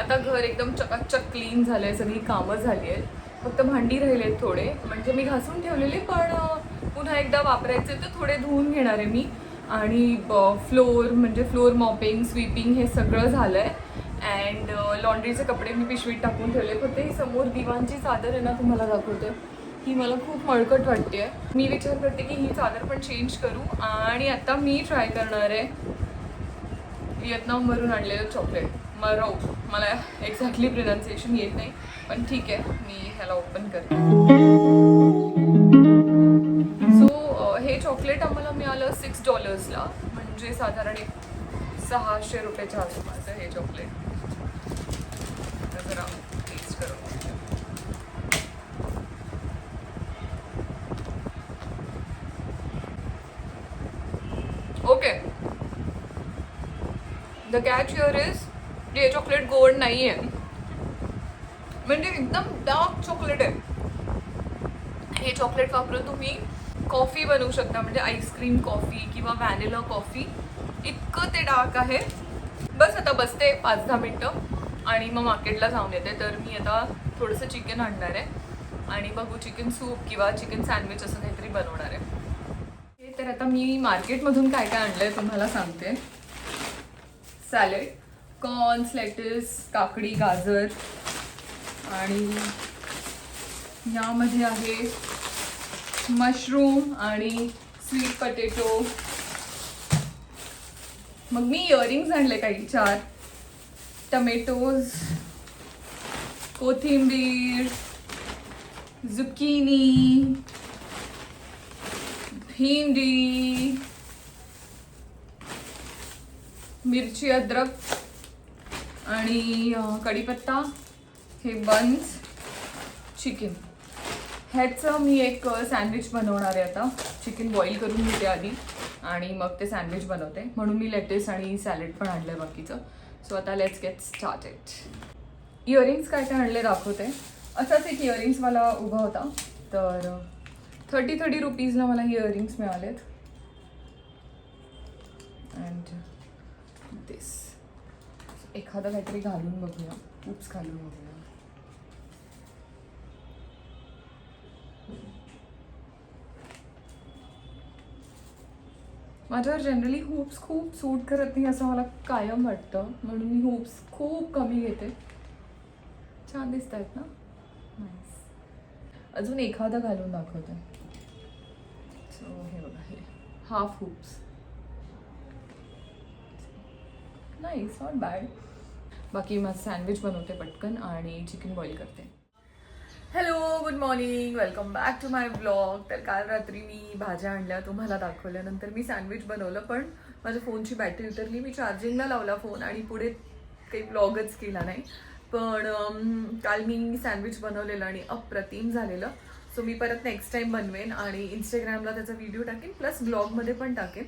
आता घर एकदम चकाचक क्लीन झालंय, सगळी कामं झाली आहेत. फक्त भांडी राहिले थोडे, म्हणजे मी घासून ठेवलेले पण पुन्हा एकदा वापरायचे तर थोडे धुवून घेणार आहे मी. आणि फ्लोर मॉपिंग स्वीपिंग हे सगळं झालं आहे. अँड लॉन्ड्रीचे कपडे मी पिशवीत टाकून ठेवले. फक्त ही समोर दिवाणची चादर आहे ना, तुम्हाला दाखवते. ही मला खूप मळकट वाटते. मी विचार करते की ही चादर पण चेंज करू. आणि आता मी ट्राय करणार आहे व्हिएतनामवरून आणलेलं चॉकलेट मरो. मला एक्झॅक्टली प्रोनाउन्सिएशन येत नाही, पण ठीक आहे, मी ह्याला ओपन करते. सो हे चॉकलेट आम्हाला मिळालं $6, म्हणजे साधारण ₹600 आसपास आहे हे चॉकलेट. जरा टेस्ट करू. Okay, the catch here is हे चॉकलेट गोड नाही आहे, म्हणजे एकदम डार्क चॉकलेट आहे. हे चॉकलेट वापरून तुम्ही कॉफी बनवू शकता, म्हणजे आईस्क्रीम कॉफी किंवा व्हॅनिला कॉफी. इतकं ते डार्क आहे. बस आता बसते 5-10 मिनटं आणि मग मार्केटला जाऊन येते. तर मी आता थोडंसं चिकन आणणार आहे आणि बघू चिकन सूप किंवा चिकन सँडविच असं काहीतरी बनवणार आहे. तर आता मी मार्केटमधून काय काय आणलं आहे तुम्हाला सांगते. सॅलेड, कॉर्न्स, लेटस, काकडी, गाजर आणि यामध्ये आहे मशरूम आणि स्वीट पटेटो. मग मी इयरिंग्स आणले काही 4, टमेटोज, कोथिंबीर, झुकिनी, भेंडी, मिरची, अद्रक आणि कढीपत्ता, हे बन्स, चिकन. ह्याचं मी एक सँडविच बनवणार आहे आता. चिकन बॉईल करून घेते आधी आणि मग ते सँडविच बनवते, म्हणून मी लेटेस आणि सॅलेड पण आणलं आहे बाकीचं. सो आता लेट्स गेट स्टार्टेड. इयरिंग्स काय काय आणले दाखवते. असाच एक इयरिंग्स मला उभा होता, तर 30 रुपीजला मला इयरिंग्स मिळालेत. अँड दिस एखादं काहीतरी घालून बघूया, हुप्स घालून बघूया. माझ्यावर जनरली हुप्स खूप सूट करत नाही असं मला कायम वाटतं, म्हणून मी हुप्स खूप कमी घेते. छान दिसत आहेत ना. नाईस. अजून एखादं घालून दाखवते. सो हे बघा, हे half hoops. Nice, not bad. बाकी माझं सँडविच बनवते पटकन आणि चिकन बॉईल करते. Hello, good morning, welcome back to my blog. तर काल रात्री मी भाज्या आणल्या, तुम्हाला दाखवल्यानंतर मी सँडविच बनवलं, पण माझ्या फोनची बॅटरी उतरली. मी चार्जिंगला लावला फोन आणि पुढे काही ब्लॉगच केला नाही. पण काल मी सँडविच बनवलेलं आणि अप्रतिम झालेलं. सो मी परत नेक्स्ट टाईम बनवेन आणि इंस्टाग्रामला त्याचा व्हिडिओ टाकेन, प्लस ब्लॉगमध्ये पण टाकेन.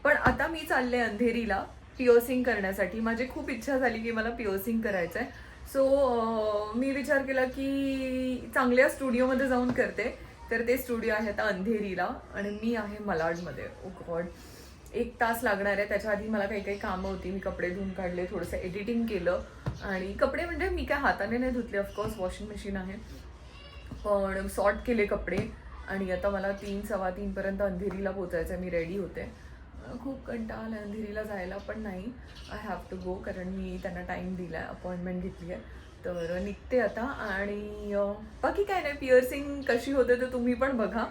पण आता मी चालले अंधेरीला पिअर्सिंग करण्यासाठी. माझी खूप इच्छा झाली की मला पिअर्सिंग करायचं आहे. सो मी विचार केला की चांगल्या स्टुडिओमध्ये जाऊन करते. तर ते स्टुडिओ आहे आता अंधेरीला आणि मी आहे मलाडमध्ये. ओ गॉड, 1 तास लागणार आहे. त्याच्या आधी मला काही काही कामं होती. मी कपडे धुवून काढले, थोडंसं एडिटिंग केलं आणि कपडे म्हणजे मी काय हाताने नाही धुतले, ऑफकोर्स वॉशिंग मशीन आहे, पण सॉर्ट केले कपडे. आणि आता मला 3-3:15 पर्यंत अंधेरीला पोचायचं आहे. मी रेडी होते. खूप कंटाळा आला अंधेरीला जायला, पण नाही, आय हॅव टू गो, कारण मी त्यांना टाईम दिला आहे, अपॉइंटमेंट घेतली आहे. तर निघते आता. आणि बाकी काय नाही, पिअर्सिंग कशी होते ते तुम्ही पण बघा.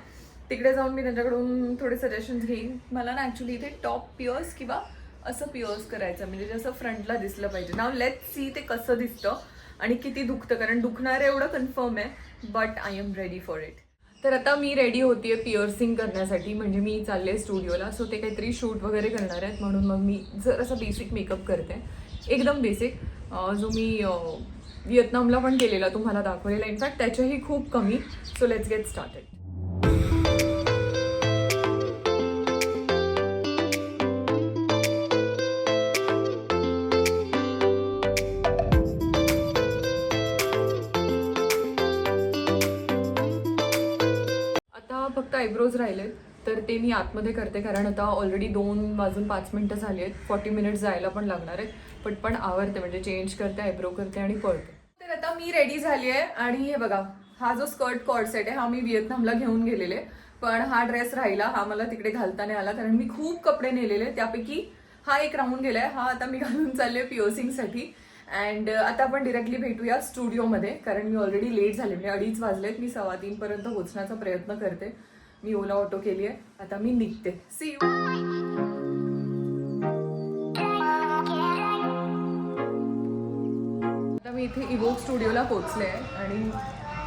तिकडे जाऊन मी त्यांच्याकडून थोडे सजेशन्स घेईन. मला ना ॲक्च्युली इथे टॉप पिअर्स किंवा असं पिअर्स करायचं, म्हणजे जसं फ्रंटला दिसलं पाहिजे. नाव लेट्स सी ते कसं दिसतं आणि किती दुखतं, कारण दुखणारं एवढं कन्फर्म आहे, but I am ready for it. तर आता मी रेडी होतीये पिअर्सिंग करण्यासाठी, म्हणजे मी चालले स्टुडिओला. सो ते काहीतरी शूट वगैरे करणार आहेत, म्हणून मग मी जरासा बेसिक मेकअप करते, एकदम बेसिक, जो मी व्हिएतनामला पण केलेला, तुम्हाला दाखवलेला. इनफॅक्ट त्याच्याही खूप कमी. So let's get started. आता फक्त आयब्रोज राहिलेत. तर ते मी आतमध्ये करते, कारण आता ऑलरेडी 2:05 झाली आहेत. 40 मिनिट्स जायला पण लागणार आहेत. पटपट आवरते, म्हणजे चेंज करते, आयब्रो करते आणि पळते. तर आता मी रेडी झाली आहे. आणि हे बघा, हा जो स्कर्ट कॉर्ड सेट आहे हा मी व्हिएतनामला घेऊन गेलेले, पण हा ड्रेस राहिला. हा मला तिकडे घालता नाही आला, कारण मी खूप कपडे नेलेले. त्यापैकी हा एक राहून गेलाय. हा आता मी घालून चालले पिअर्सिंगसाठी. अँड आता आपण डिरेक्टली भेटूया स्टुडिओमध्ये, कारण मी ऑलरेडी लेट झाले. म्हणजे 2:30 वाजलेत. मी 2:15 पर्यंत पोहोचण्याचा प्रयत्न करते. मी ओला ऑटो केली आहे. आता मी निघते. See you. आता मी इथे इवोक स्टुडिओला पोहोचले आहे आणि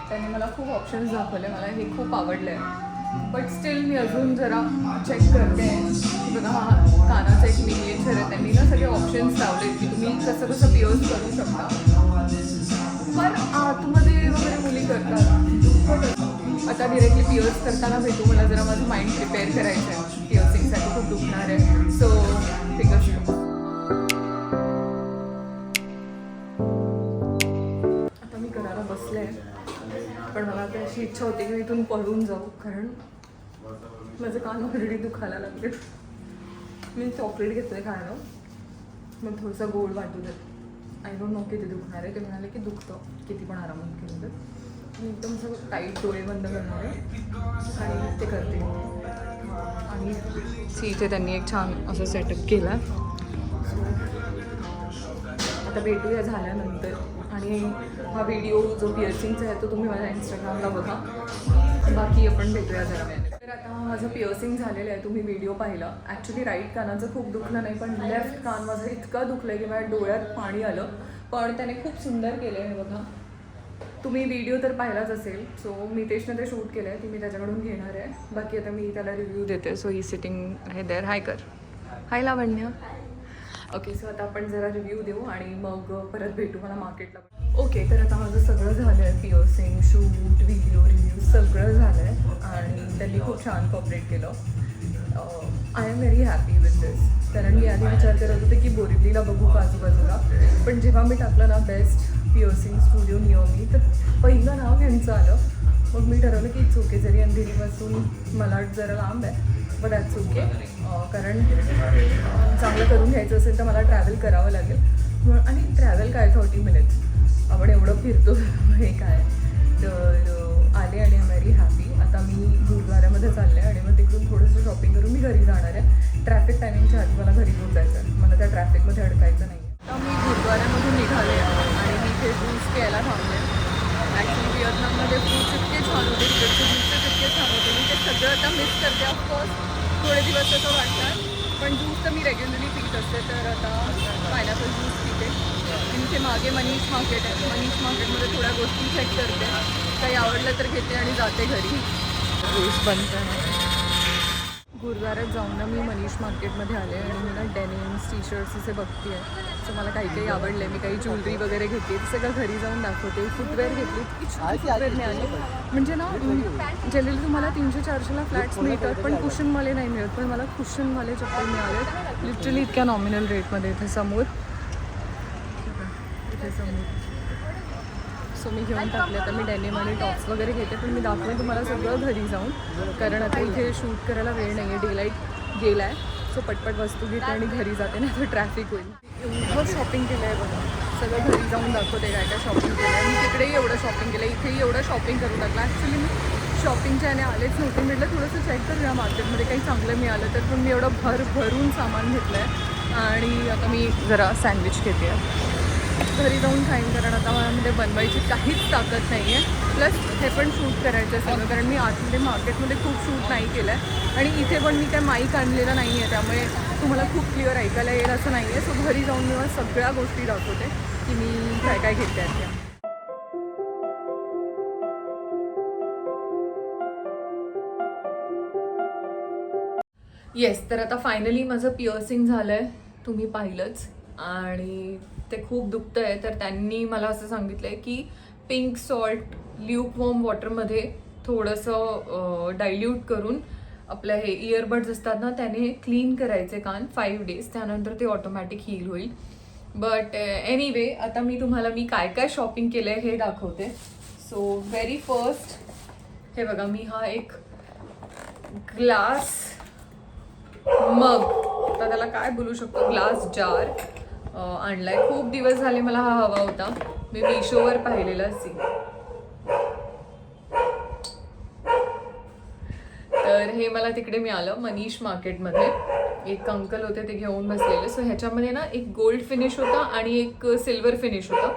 त्यांनी मला खूप ऑप्शन्स दाखवले. मला हे खूप आवडले आहे, बट स्टील मी अजून जरा चेक करते की बघा, हा कानाचा एक मिनिएचर आहे. त्यांनी ना सगळे ऑप्शन्स लावले की तुम्ही कसं कसं पिअर्स करू शकता. पण आतमध्ये वगैरे मुली करतात. आता डिरेक्टली पिअर्स करताना भेटू. मला जरा माझं माइंड प्रिपेअर करायचं आहे. पिअर्सिंगसाठी खूप दुखणार आहे. So fingers crossed. आता मी करायला बसले, पण मला आता अशी इच्छा होती की मी इथून पळून जाऊ, कारण माझे कान ऑलरेडी दुखायला लागले. मी चॉकलेट घेतलं खायला, मग थोडंसं गोड वाटू देत. आय डोंट नो किती दुखणार आहे. ते म्हणाले की दुखतं किती पण आरामात केलं तर. मी एकदम सगळं टाईट डोळे बंद करणार आहे आणि ते करते. आणि इथे त्यांनी एक छान असं सेटअप केला. आता भेटूया झाल्यानंतर. आणि हा व्हिडिओ जो पिअर्सिंगचा आहे तो तुम्ही माझ्या इंस्टाग्रामला बघा. बाकी आपण भेटूया जरा वेळाने. तर आता माझं पिअर्सिंग झालेलं आहे. तुम्ही व्हिडिओ पाहिला. ॲक्च्युली राईट कानाचं खूप दुखलं नाही, पण लेफ्ट कान माझं इतकं दुखलं आहे की माझ्या डोळ्यात पाणी आलं. पण त्याने खूप सुंदर केलं आहे. बघा, तुम्ही व्हिडिओ तर पाहिलाच असेल. सो मितेशने ते शूट केलं आहे, ती मी त्याच्याकडून घेणार आहे. बाकी आता मी त्याला रिव्ह्यू देते. सो ही सिटिंग आहे देअर. हाय कर. हाय लावण्य. ओके, सो आता आपण जरा रिव्ह्यू देऊ आणि मग परत भेटू मला मार्केटला. ओके, तर आता माझं सगळं झालं आहे. पिअर्सिंग, शूट, व्हिडिओ, रिव्ह्यू सगळं झालं आहे आणि त्यांनी खूप छान कॉपरेट केलं. I am very happy with this. कारण मी आधी विचार करत होते की बोरिवलीला बघू का आजूबाजूला, पण जेव्हा मी टाकलं ना best piercing studio near me, तर पहिलं नाव यांचं आलं. मग मी ठरवलं की इट्स ओके, जरी अंधेरीपासून मला जरा लांब आहे, बट दॅट्स ओके. कारण चांगलं करून घ्यायचं असेल तर मला ट्रॅव्हल करावं लागेल. आणि ट्रॅव्हल काय 30 मिनिट्स, आपण एवढं फिरतो हे काय. तर आले आणि आय एम व्हेरी हॅपी. आता मी गुरुद्वाऱ्यामध्ये चालले आणि मग तिकडून थोडंसं शॉपिंग करून मी घरी जाणार आहे. ट्रॅफिक टायमिंगच्या आधी मला घरी पोचायचं आहे. मला त्या ट्रॅफिकमध्ये अडकायचं नाही. आता मी गुरुद्वाऱ्यामधून निघाले आणि मी इथे ज्यूस प्यायला थांबले. ॲक्च्युली व्हिएतनाममध्ये फ्रूट्स इतके छान होते, तिकडचे ज्यूसेस इतके छान होते. मी ते सगळं आता मिस करते. ऑफकोर्स थोडे दिवस असं वाटतात, पण ज्यूस तर मी रेग्युलरली पीत असते. तर आता पायनॅपल ज्यूस पिते. इथे मागे मनीष मार्केट आहे. मनीष मार्केटमध्ये थोड्या गोष्टी चेक करते, काही आवडलं तर घेते आणि जाते घरी. ज्यूस बनते. गुरुद्वाऱ्यात जाऊन ना मी मनीष मार्केटमध्ये आले आणि मी ना डेनिम्स, टी शर्ट्स असे बघते आहे. सो मला काही काही आवडले. मी काही ज्वेलरी वगैरे घेतली, सगळं घरी जाऊन दाखवते. फुटवेअर घेतली, इतकी छान फुटवेअर मिळाली. म्हणजे ना जनरली तुम्हाला 300-400ला फ्लॅट्स मिळतात, पण कुशनवाले नाही मिळत. पण मला कुशनवाले चप्पल मिळाले लिटरली इतक्या नॉमिनल रेटमध्ये. इथे समोर सो मी घेऊन टाकले. आता मी डेनिम आणि टॉप्स वगैरे घेते, पण मी दाखवेन तुम्हाला सगळं घरी जाऊन, कारण आता इथे शूट करायला वेळ नाही आहे. डेलाईट गेला आहे. सो पटपट वस्तू घेते आणि घरी जाते, नाही तर ट्रॅफिक होईल. एवढं शॉपिंग केलं आहे बघा. सगळं घरी जाऊन दाखवते काय काय शॉपिंग केलं आहे. मी तिकडेही एवढं शॉपिंग केलं, इथेही एवढं शॉपिंग करून टाकलं. ॲक्च्युली मी शॉपिंगच्या याने आलेच नव्हते. म्हटलं थोडंसं चेक करूया मार्केटमध्ये काही चांगलं मिळालं तर. पण मी एवढं भरून सामान घेतलं आहे. आणि आता मी जरा सँडविच घेते आहे. घरी जाऊन खाईन, कारण आता माझ्यामध्ये बनवायची काहीच ताकद नाही आहे. प्लस हे पण शूट करायचं आहे सगळं, कारण मी आतमध्ये मार्केटमध्ये खूप शूट नाही केलं आहे. आणि इथे पण मी काय माईक आणलेला नाही आहे, त्यामुळे तुम्हाला खूप क्लिअर ऐकायला येईल असं नाही आहे. सो घरी जाऊन मी मला सगळ्या गोष्टी दाखवते की मी काय काय घेते आहेत त्या. येस, तर आता फायनली माझं पिअर्सिंग झालं आहे. तुम्ही पाहिलंच. आणि ते खूप दुखतं आहे. तर त्यांनी मला असं सांगितलं आहे की पिंक सॉल्ट ल्यूक वॉर्म वॉटरमध्ये थोडंसं डायल्यूट करून आपल्या हे इयरबड्स असतात ना, त्याने क्लीन करायचे कान 5 days. त्यानंतर ते ऑटोमॅटिक हील होईल. बट एनिवे, आता मी तुम्हाला मी काय काय शॉपिंग केलं आहे हे दाखवते. सो व्हेरी फर्स्ट हे बघा, मी हा एक ग्लास मग, आता त्याला काय बोलू शकतो, ग्लास जार आणलाय. खूप दिवस झाले मला हा हवा होता. मी मिशोवर पाहिलेला सी. तर हे मला तिकडे मिळालं मनीष मार्केटमध्ये. एक अंकल होते, ते घेऊन बसलेले. सो ह्याच्यामध्ये ना एक गोल्ड फिनिश होता आणि एक सिल्वर फिनिश होता.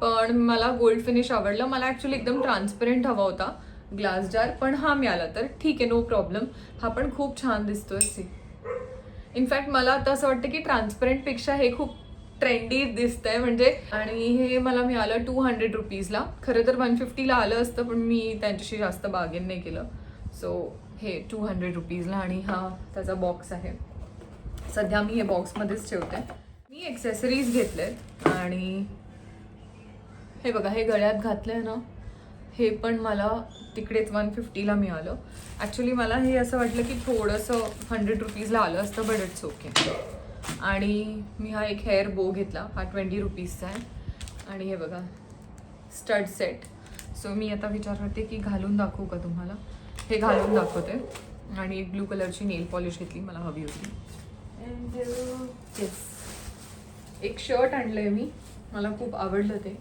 पण मला गोल्ड फिनिश आवडलं. मला ॲक्च्युली एकदम ट्रान्सपरंट हवा होता ग्लास जार, पण हा मिळाला तर ठीक आहे, नो प्रॉब्लेम. हा पण खूप छान दिसतोय सी. इनफॅक्ट मला आता असं वाटतं की ट्रान्सपरंटपेक्षा हे खूप ट्रेंडी दिसतंय म्हणजे. आणि हे मला मिळालं 200 रुपीजला. खरं तर 150ला आलं असतं, पण मी त्यांच्याशी जास्त बार्गेन नाही केलं. सो हे 200 रुपीजला. आणि हा त्याचा बॉक्स आहे. सध्या मी हे बॉक्समध्येच ठेवते. मी एक्सेसरीज घेतलेत आणि हे बघा, हे गळ्यात घातलंय ना, हे पण मला तिकडेच 150ला मिळालं. ॲक्च्युली मला हे असं वाटलं की थोडंसं 100 रुपीजला आलं असतं, बट इट्स ओके. आणि मी हा एक हेअर बो घेतला. हा 20 रुपीजचा आहे. आणि हे बघा स्टड सेट. सो मी आता विचार करते की घालून दाखवू का तुम्हाला. हे घालून दाखवते. आणि एक ब्लू कलरची नेल पॉलिश घेतली, मला हवी होती. अँड येस, एक शर्ट आणलं आहे मी, मला खूप आवडलं ते.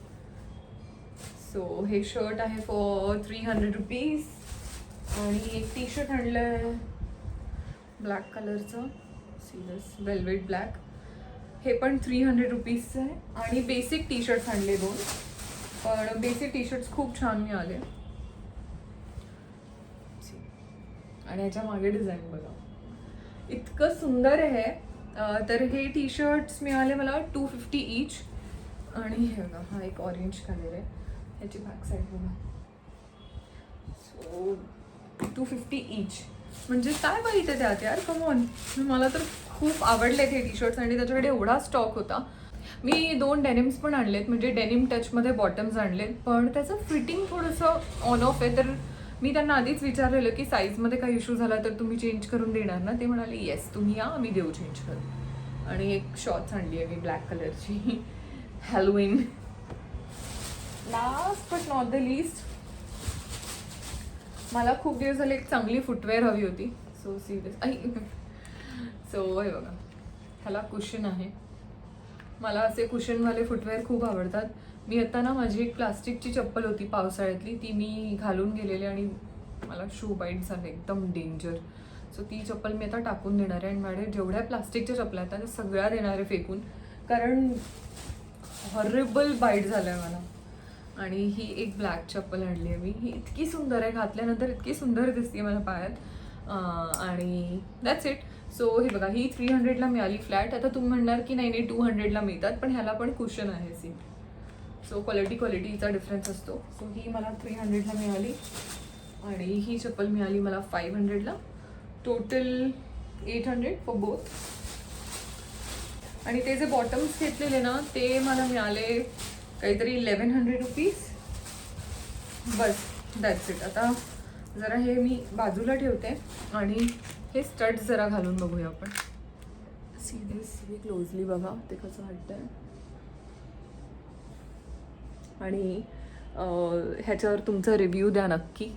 सो हे शर्ट आहे फॉर 300 रुपीज. आणि एक टी शर्ट आणलं आहे ब्लॅक कलरचं, सीरियस वेल्वेट ब्लॅक. हे पण 300 रुपीजचं आहे. आणि बेसिक टी शर्ट्स आणले 2. पण बेसिक टी शर्ट्स खूप छान मिळाले. आणि ह्याच्या मागे डिझाईन बघा, इतकं सुंदर आहे. तर हे टी शर्ट्स मिळाले मला 250 ईच. आणि हे बघा, हा एक ऑरेंज कलर आहे, ह्याची बॅक साईड बघा. सो 250 ईच म्हणजे काय वाईट आहे त्यात यार, कमॉन. मला तर खूप आवडलेत हे टी शर्ट्स आणि त्याच्याकडे एवढा स्टॉक होता. मी 2 डेनिम्स पण आणलेत, म्हणजे डेनिम टचमध्ये बॉटम्स आणलेत, पण त्याचं फिटिंग थोडंसं ऑन ऑफ आहे. तर मी त्यांना आधीच विचारलेलं की साईजमध्ये काही इश्यू झाला तर तुम्ही चेंज करून देणार ना. ते म्हणाले येस, तुम्ही या, आम्ही देऊ चेंज करू. आणि एक शॉर्ट्स आणली आहे मी ब्लॅक कलरची, Halloween. Last but not the least, मला खूप दिवस झाले एक चांगली फुटवेअर हवी होती. So serious. सो हे बघा, ह्याला कुशन आहे. मला असे कुशनवाले फुटवेअर खूप आवडतात. मी आता ना, माझी एक प्लास्टिकची चप्पल होती पावसाळ्यातली, ती मी घालून गेलेली आणि मला शू बाईट झाले, एकदम डेंजर. सो ती चप्पल मी आता टाकून देणार आहे. आणि माझ्या जेवढ्या प्लास्टिकच्या चप्पल्या आहेत त्या सगळ्या देणार आहे फेकून, कारण हॉरेबल बाईट झालं आहे मला. आणि ही एक ब्लॅक चप्पल आणली आहे मी. ही इतकी सुंदर आहे, घातल्यानंतर इतकी सुंदर दिसते माझ्या पायात. आणि दॅट्स इट. सो हे बघा, ही 300ला मिळाली फ्लॅट. आता तुम्ही म्हणणार की नाही 200ला मिळतात, पण ह्याला पण कुशन आहे सीट. सो क्वालिटीचा डिफरन्स असतो. सो ही मला 300ला मिळाली. आणि ही चप्पल मिळाली मला 500ला. Total 800 for both. आणि ते जे बॉटम्स घेतलेले ना, ते मला मिळाले काहीतरी 1100 रुपीज. Bus, that's it. आता जरा हे मी बाजूला ठेवते आणि हे स्टड्स जरा घालून बघूया आपण. सिरियसली क्लोजली बघा ते कसं वाटतंय. आणि ह्याच्यावर तुमचा रिव्ह्यू द्या नक्की.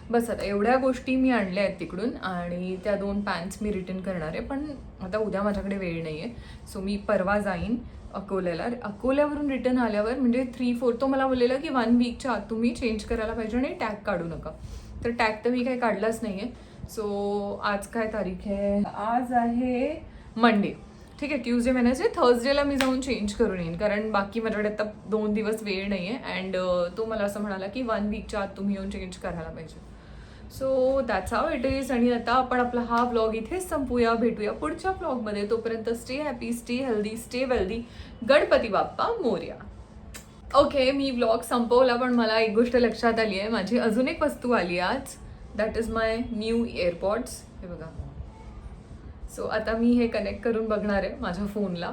बस, आता एवढ्या गोष्टी मी आणल्या आहेत तिकडून. आणि त्या 2 पॅन्ट्स मी रिटर्न करणार आहे, पण आता उद्या माझ्याकडे वेळ नाही आहे. सो मी परवा जाईन अकोल्याला. अकोल्यावरून रिटर्न आल्यावर म्हणजे 3-4, तो मला बोललेला की 1 वीकच्या आत तुम्ही चेंज करायला पाहिजे आणि टॅग काढू नका. तर टॅग तर मी काही काढलाच नाही आहे. सो आज काय तारीख आहे, आज आहे मंडे. ठीक आहे, ट्यूजडे वेडनेसडे थर्सडेला मी जाऊन चेंज करून येईन, कारण बाकी माझ्याकडे आता 2 दिवस वेळ नाही आहे. अँड तो मला असं म्हणाला की 1 वीकच्या आत तुम्ही येऊन चेंज करायला पाहिजे. So that's how it is. आणि आता आपण आपला हा व्लॉग इथेच संपूया. भेटूया पुढच्या व्लॉगमध्ये. तोपर्यंत stay happy, stay healthy, stay wealthy. Ganpati Bappa Morya. Okay, मी व्लॉग संपवला, पण मला एक गोष्ट लक्षात आली आहे. माझी अजून एक वस्तू आली आज. That is my new AirPods. हे बघा. सो आता मी हे कनेक्ट करून बघणार आहे माझ्या फोनला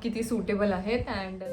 किती सुटेबल आहेत. अँड